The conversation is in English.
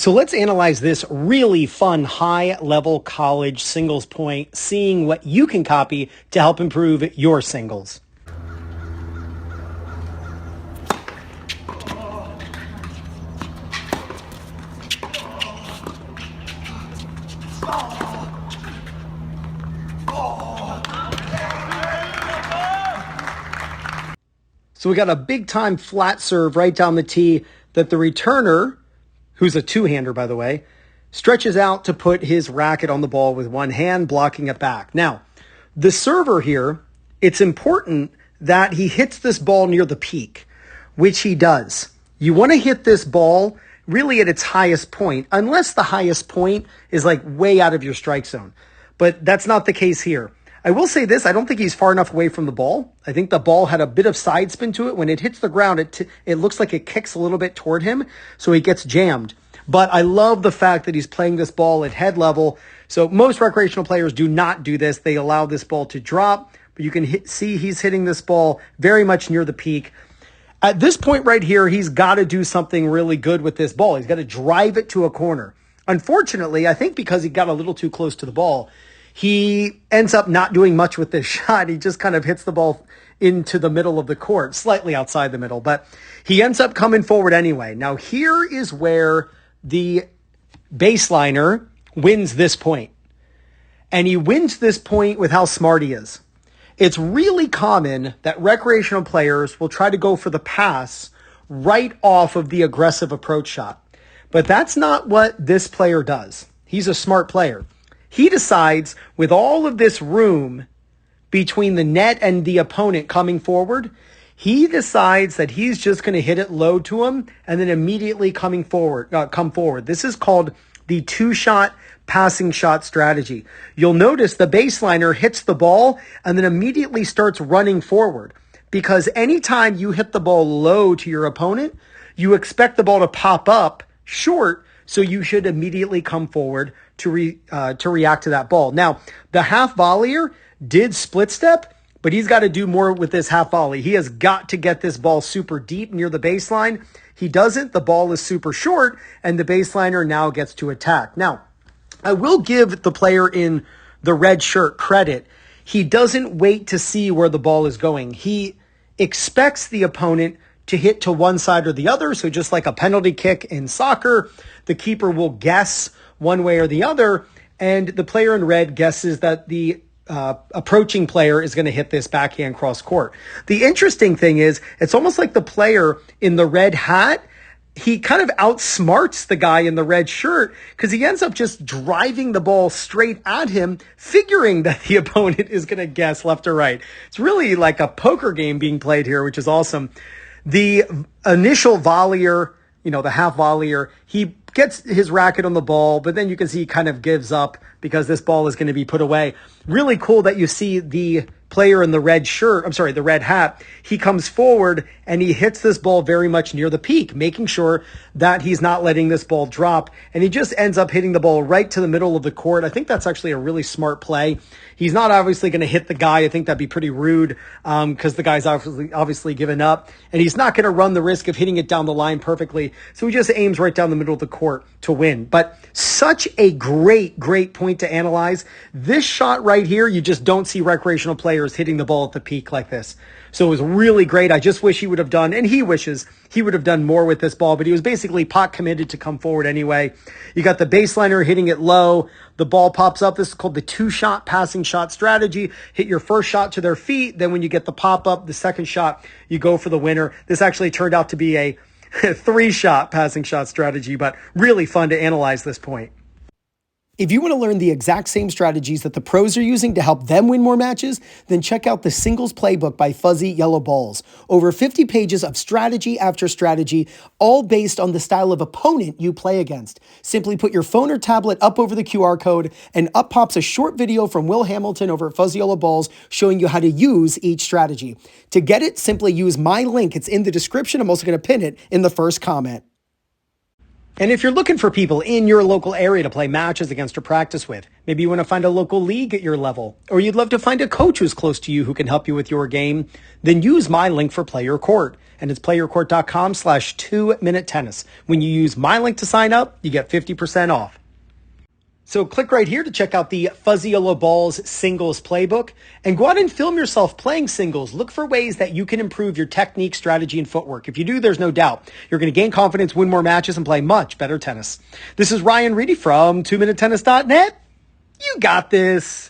So let's analyze this really fun high-level college singles point, seeing what you can copy to help improve your singles. So we got a big-time flat serve right down the tee that the returner, who's a two-hander, by the way, stretches out to put his racket on the ball with one hand, blocking it back. Now, the server here, it's important that he hits this ball near the peak, which he does. You want to hit this ball really at its highest point, unless the highest point is like way out of your strike zone. But that's not the case here. I will say this, I don't think he's far enough away from the ball. I think the ball had a bit of side spin to it. When it hits the ground, it looks like it kicks a little bit toward him, so he gets jammed. But I love the fact that he's playing this ball at head level. So most recreational players do not do this. They allow this ball to drop, but you can see he's hitting this ball very much near the peak. At this point right here, he's got to do something really good with this ball. He's got to drive it to a corner. Unfortunately, I think because he got a little too close to the ball, he ends up not doing much with this shot. He just kind of hits the ball into the middle of the court, slightly outside the middle, but he ends up coming forward anyway. Now here is where the baseliner wins this point. And he wins this point with how smart he is. It's really common that recreational players will try to go for the pass right off of the aggressive approach shot. But that's not what this player does. He's a smart player. He decides with all of this room between the net and the opponent coming forward, he decides that he's just going to hit it low to him and then immediately come forward. This is called the two-shot passing shot strategy. You'll notice the baseliner hits the ball and then immediately starts running forward, because anytime you hit the ball low to your opponent, you expect the ball to pop up short, so you should immediately come forward to react to that ball. Now, the half volleyer did split step, but he's got to do more with this half volley. He has got to get this ball super deep near the baseline. He doesn't. The ball is super short, and the baseliner now gets to attack. Now, I will give the player in the red shirt credit. He doesn't wait to see where the ball is going. He expects the opponent to hit to one side or the other. So just like a penalty kick in soccer, the keeper will guess one way or the other, and the player in red guesses that the approaching player is going to hit this backhand cross court. The interesting thing is, it's almost like the player in the red hat, he kind of outsmarts the guy in the red shirt, because he ends up just driving the ball straight at him, figuring that the opponent is going to guess left or right. It's really like a poker game being played here, which is awesome. The initial volleyer, the half volleyer, he gets his racket on the ball, but then you can see he kind of gives up because this ball is going to be put away. Really cool that you see the player in the red hat, he comes forward and he hits this ball very much near the peak, making sure that he's not letting this ball drop. And he just ends up hitting the ball right to the middle of the court. I think that's actually a really smart play. He's not obviously going to hit the guy. I think that'd be pretty rude because the guy's obviously given up. And he's not going to run the risk of hitting it down the line perfectly. So he just aims right down the middle of the court to win. But such a great point to analyze. This shot right here, you just don't see recreational players hitting the ball at the peak like this. So it was really great. I just wish he would have done, and he wishes he would have done more with this ball, but he was basically pot committed to come forward anyway. You got the baseliner hitting it low. The ball pops up. This is called the two-shot passing shot strategy. Hit your first shot to their feet. Then when you get the pop-up, the second shot, you go for the winner. This actually turned out to be a three-shot passing shot strategy, but really fun to analyze this point. If you want to learn the exact same strategies that the pros are using to help them win more matches, then check out the Singles Playbook by Fuzzy Yellow Balls. Over 50 pages of strategy after strategy, all based on the style of opponent you play against. Simply put your phone or tablet up over the QR code, and up pops a short video from Will Hamilton over at Fuzzy Yellow Balls showing you how to use each strategy. To get it, simply use my link. It's in the description. I'm also going to pin it in the first comment. And if you're looking for people in your local area to play matches against or practice with, Maybe you want to find a local league at your level, or you'd love to find a coach who's close to you who can help you with your game. Then use my link for Play Your Court, and it's playyourcourt.com/2-minute tennis. When you use my link to sign up, you get 50% off. So click right here to check out the Fuzzy Yellow Balls Singles Playbook and go out and film yourself playing singles. Look for ways that you can improve your technique, strategy, and footwork. If you do, there's no doubt you're going to gain confidence, win more matches, and play much better tennis. This is Ryan Reedy from 2minutetennis.net. You got this.